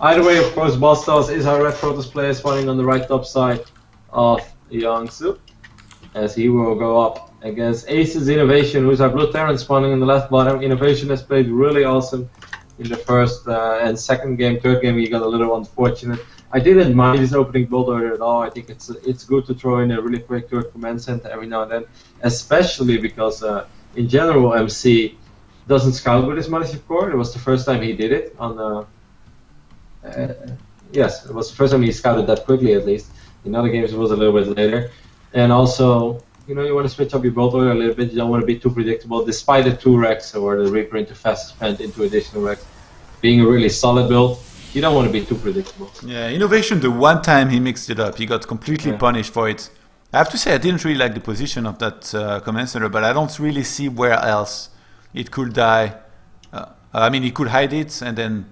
Either way, of course, Bastos is our Red Protoss player spawning on the right top side of Yangsu, as he will go up against Ace's Innovation, who's our Blue Terran spawning in the left bottom. Innovation has played really awesome in the first and second game. Third game he got a little unfortunate. I didn't mind his opening build order at all. I think it's good to throw in a really quick third command center every now and then, especially because in general MC doesn't scout with his Mothership Core. It was the first time he did it on yes, it was the first time he scouted that quickly, at least. In other games it was a little bit later. And also, you know, you want to switch up your build order a little bit. You don't want to be too predictable, despite the 2 Rex or the Reaper into fast spend into additional Rex being a really solid build. You don't want to be too predictable. Yeah, Innovation, the one time he mixed it up, he got completely punished for it. I have to say, I didn't really like the position of that command center, but I don't really see where else it could die. I mean, he could hide it, and then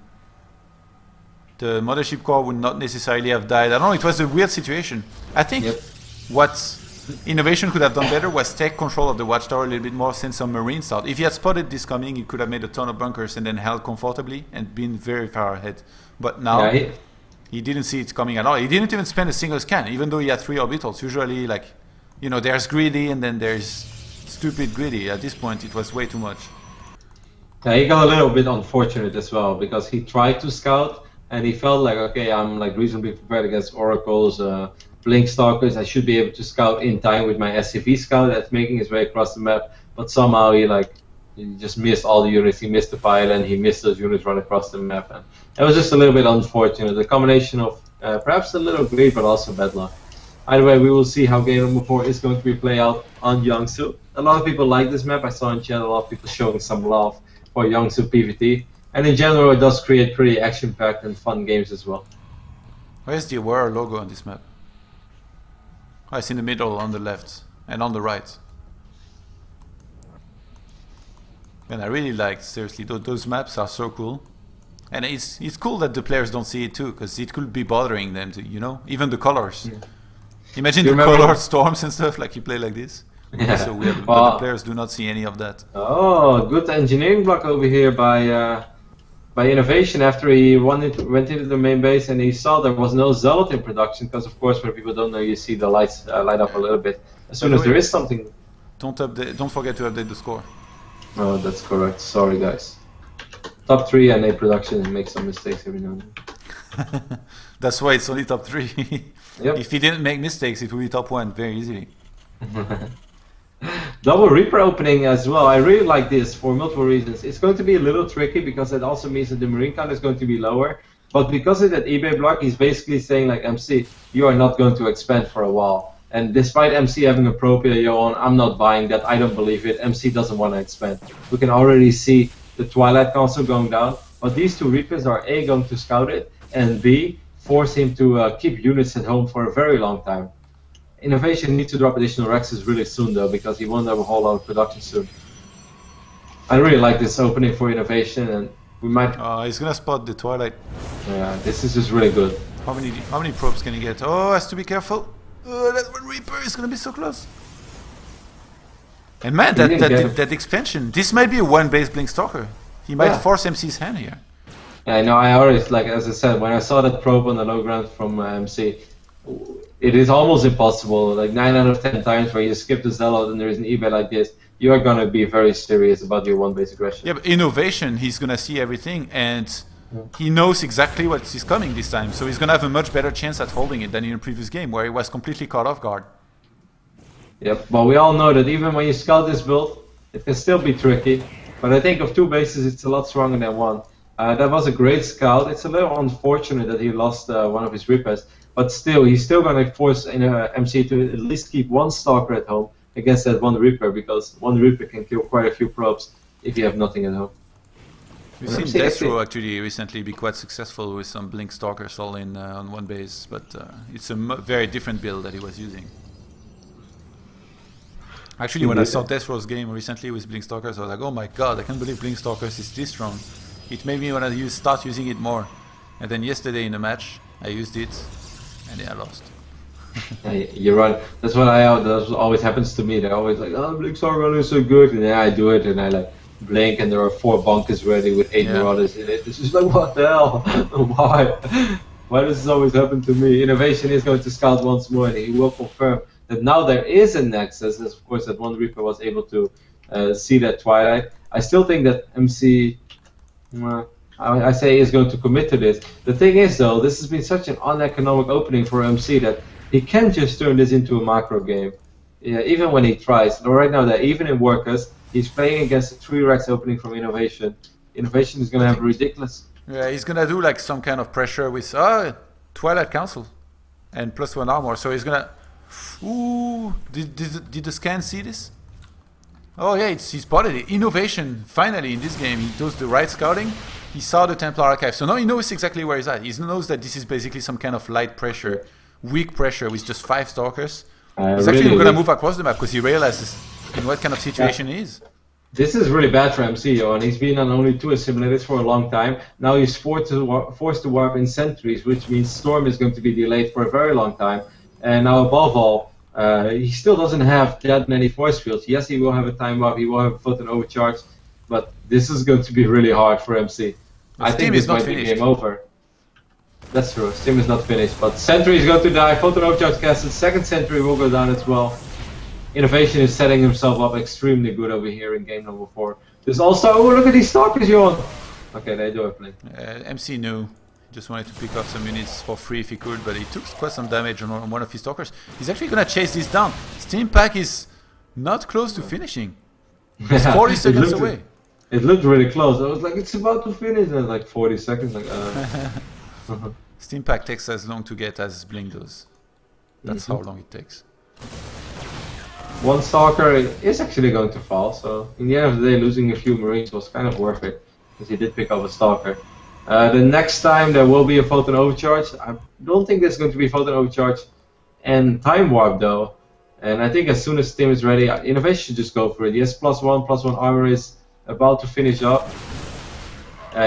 the Mothership Core would not necessarily have died. I don't know, it was a weird situation. I think what Innovation could have done better was take control of the Watchtower a little bit more, send some Marines out. If he had spotted this coming, he could have made a ton of bunkers and then held comfortably and been very far ahead. But now, he didn't see it coming at all. He didn't even spend a single scan, even though he had 3 orbitals. Usually, like, you know, there's greedy and then there's stupid greedy. At this point, it was way too much. Yeah, he got a little bit unfortunate as well, because he tried to scout and he felt like, okay, I'm like reasonably prepared against Oracles, Blink Stalkers. I should be able to scout in time with my SCV scout that's making his way across the map. But somehow he just missed all the units. He missed the pilot and he missed those units run across the map. And it was just a little bit unfortunate. The combination of perhaps a little greed, but also bad luck. Either way, we will see how game number 4 is going to be played out on Yangsu. A lot of people like this map. I saw in chat a lot of people showing some love for Yangsu PvT. And in general, it does create pretty action-packed and fun games as well. Where's the Aurora logo on this map? Oh, it's in the middle, on the left, and on the right. And I really like, seriously, those maps are so cool. And it's cool that the players don't see it too, because it could be bothering them too, you know? Even the colors. Yeah. Imagine the colored storms and stuff, like you play like this. Yeah. So weird, but the players do not see any of that. Oh, good engineering block over here by Innovation after he went into the main base and he saw there was no Zealot in production, because of course, when people don't know, you see the lights light up a little bit. As soon as there is something... Don't forget to update the score. Oh, that's correct. Sorry, guys. Top 3 and a production and make some mistakes every now and then. That's why it's only top 3. Yep. If he didn't make mistakes, it would be top 1 very easily. Double Reaper opening as well. I really like this for multiple reasons. It's going to be a little tricky because it also means that the Marine count is going to be lower. But because of that eBay block, he's basically saying like, MC, you are not going to expand for a while. And despite MC having a Propio on, I'm not buying that. I don't believe it. MC doesn't want to expand. We can already see the Twilight Council going down. But these 2 Reapers are A, going to scout it, and B, force him to keep units at home for a very long time. Innovation needs to drop additional Rexes really soon though, because he won't have a whole lot of production soon. I really like this opening for Innovation, and we might... he's gonna spot the Twilight. Yeah, this is just really good. How many probes can he get? Oh, has to be careful. That one Reaper is gonna be so close. And man, that expansion, this might be a 1-base Blink Stalker. He might force MC's hand here. Yeah, I know, I always, like, as I said, when I saw that probe on the low ground from MC, it is almost impossible. Like 9 out of 10 times where you skip the Zealot and there is an eBay like this, you are going to be very serious about your 1-base aggression. Yeah, but Innovation, he's going to see everything and he knows exactly what is coming this time. So he's going to have a much better chance at holding it than in the previous game where he was completely caught off guard. Yep, but we all know that even when you scout this build, it can still be tricky. But I think of 2 bases, it's a lot stronger than 1. That was a great scout. It's a little unfortunate that he lost one of his Reapers. But still, he's still going to force MC to at least keep 1 Stalker at home against that 1 Reaper, because 1 Reaper can kill quite a few probes if you have nothing at home. We've seen Destro actually recently be quite successful with some Blink Stalkers all in on 1 base, but it's a very different build that he was using. Actually, when I saw Destro's game recently with Blink Stalkers, I was like, oh my god, I can't believe Blink Stalkers is this strong. It made me want to start using it more. And then yesterday in a match, I used it. And yeah, I lost. You're right. That's what that always happens to me. They're always like, "Oh, Blink Stalker is so good," and then I do it, and I like blink, and there are 4 bunkers ready with 8 marauders in it. It's just like, what the hell? Why? Why does this always happen to me? Innovation is going to scout once more, and he will confirm that now there is a Nexus, as of course that one Reaper was able to see that Twilight. I still think that MC, I say, is going to commit to this. The thing is, though, this has been such an uneconomic opening for MC that he can just turn this into a macro game. Yeah, even when he tries. Right now, that even in Workers, he's playing against a 3-Rex opening from Innovation. Innovation is going to have a ridiculous... Yeah, he's going to do like some kind of pressure with Twilight Council and +1 armor. So he's going to... Ooh, did the scan see this? Oh yeah, he spotted it. Innovation, finally in this game, he does the right scouting. He saw the Templar Archive, so now he knows exactly where he's at. He knows that this is basically some kind of light pressure, weak pressure with just 5 Stalkers. He's actually going to move across the map because he realizes in what kind of situation he is. This is really bad for MC, and he's been on only 2 assimilators for a long time. Now he's forced to warp in sentries, which means Storm is going to be delayed for a very long time. And now above all, he still doesn't have that many force fields. Yes, he will have a time warp, he will have a photon overcharge, but this is going to be really hard for MC. I think this might be game over. That's true, Stim is not finished, but Sentry is going to die, photon overcharge casted, second Sentry will go down as well. Innovation is setting himself up extremely good over here in game number 4. There's also, oh look at these Stalkers, Johan! Okay, they do have play. MC knew. Just wanted to pick up some units for free if he could, but he took quite some damage on one of his Stalkers. He's actually gonna chase this down. Steam Pack is not close to finishing. It's 40 seconds away. It looked really close. I was like, it's about to finish, and like 40 seconds. Like, Steam Pack takes as long to get as Blink does. That's how long it takes. One Stalker is actually going to fall, so in the end of the day, losing a few Marines was kind of worth it, because he did pick up a Stalker. The next time there will be a photon overcharge. I don't think there's going to be photon overcharge and time warp though. And I think as soon as Steam is ready, Innovation should just go for it. Yes, +1 armor is about to finish up.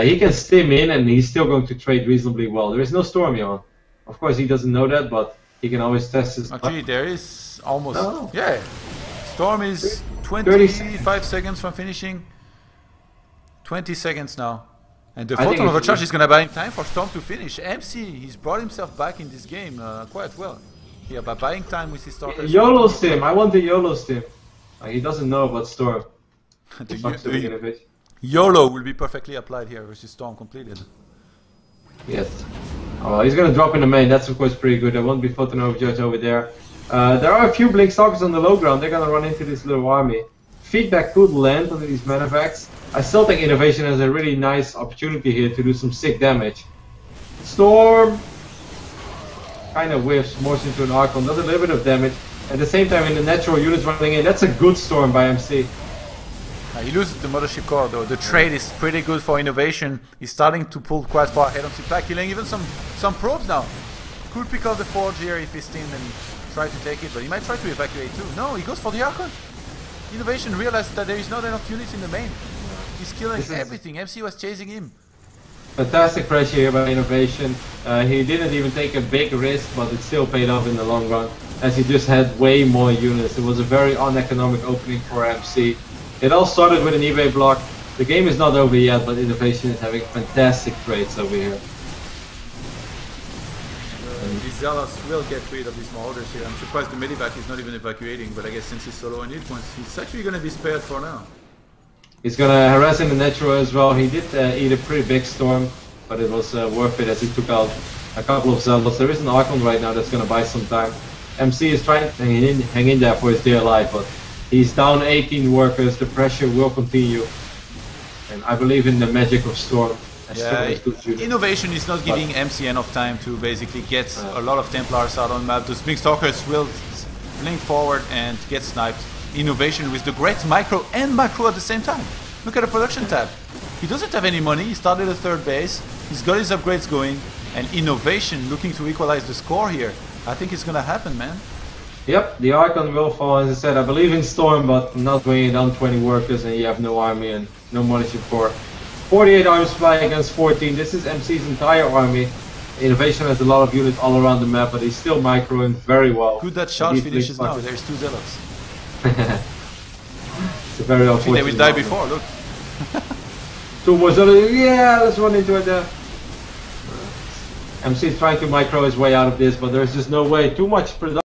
He can stim in and he's still going to trade reasonably well. There is no Stormy on. Of course he doesn't know that, but he can always test his... Actually, there is almost... No. Yeah. Storm is 25 seconds from finishing. 20 seconds now. And the photon overcharge is going to buy him time for Storm to finish. MC, he's brought himself back in this game quite well. Yeah, by buying time with his Stalkers. YOLO Stim, I want the YOLO Stim. He doesn't know about Storm. YOLO will be perfectly applied here versus Storm completed. Yes. Oh, he's going to drop in the main, that's of course pretty good. There won't be photon overcharge over there. There are a few Blink Stalkers on the low ground, they're going to run into this little army. Feedback could land on these Manavacs. I still think Innovation has a really nice opportunity here to do some sick damage. Storm kind of whiffs, morphs into an Archon, does a little bit of damage. At the same time, in the natural units running in, that's a good Storm by MC. He loses the Mothership Core though. The trade is pretty good for Innovation. He's starting to pull quite far ahead on Siplak, killing even some probes now. Could pick up the Forge here if he's teamed and try to take it, but he might try to evacuate too. No, he goes for the Archon. Innovation realized that there is not enough units in the main. He's killing everything. MC was chasing him. Fantastic pressure here by Innovation. He didn't even take a big risk, but it still paid off in the long run, as he just had way more units. It was a very uneconomic opening for MC. It all started with an eBay block. The game is not over yet, but Innovation is having fantastic trades over here. These Zealots will get rid of these Marauders here. I'm surprised the Medivac is not even evacuating, but I guess since he's solo on hit points, he's actually going to be spared for now. He's going to harass in the natural as well. He did eat a pretty big Storm, but it was worth it as he took out a couple of Zealots. There is an Archon right now that's going to buy some time. MC is trying to hang in there for his dear life, but he's down 18 workers. The pressure will continue. And I believe in the magic of Storm. Yeah, Innovation is not giving MC enough time to basically get a lot of Templars out on the map. Those Blink Stalkers will blink forward and get sniped. Innovation with the great micro and macro at the same time. Look at the production tab. He doesn't have any money, he started a third base, he's got his upgrades going, and Innovation looking to equalize the score here. I think it's gonna happen, man. Yep, the Archon will fall, as I said. I believe in Storm, but not when you're down 20 workers and you have no army and no Mothership Core. 48 army supply against 14. This is MC's entire army. Innovation has a lot of units all around the map, but he's still microing very well. Good that charge finishes now. There's 2 Zealots. It's a very unfortunate. They will die before, look. Two more suddenly, yeah, let's run into it there. MC is trying to micro his way out of this, but there's just no way. Too much production.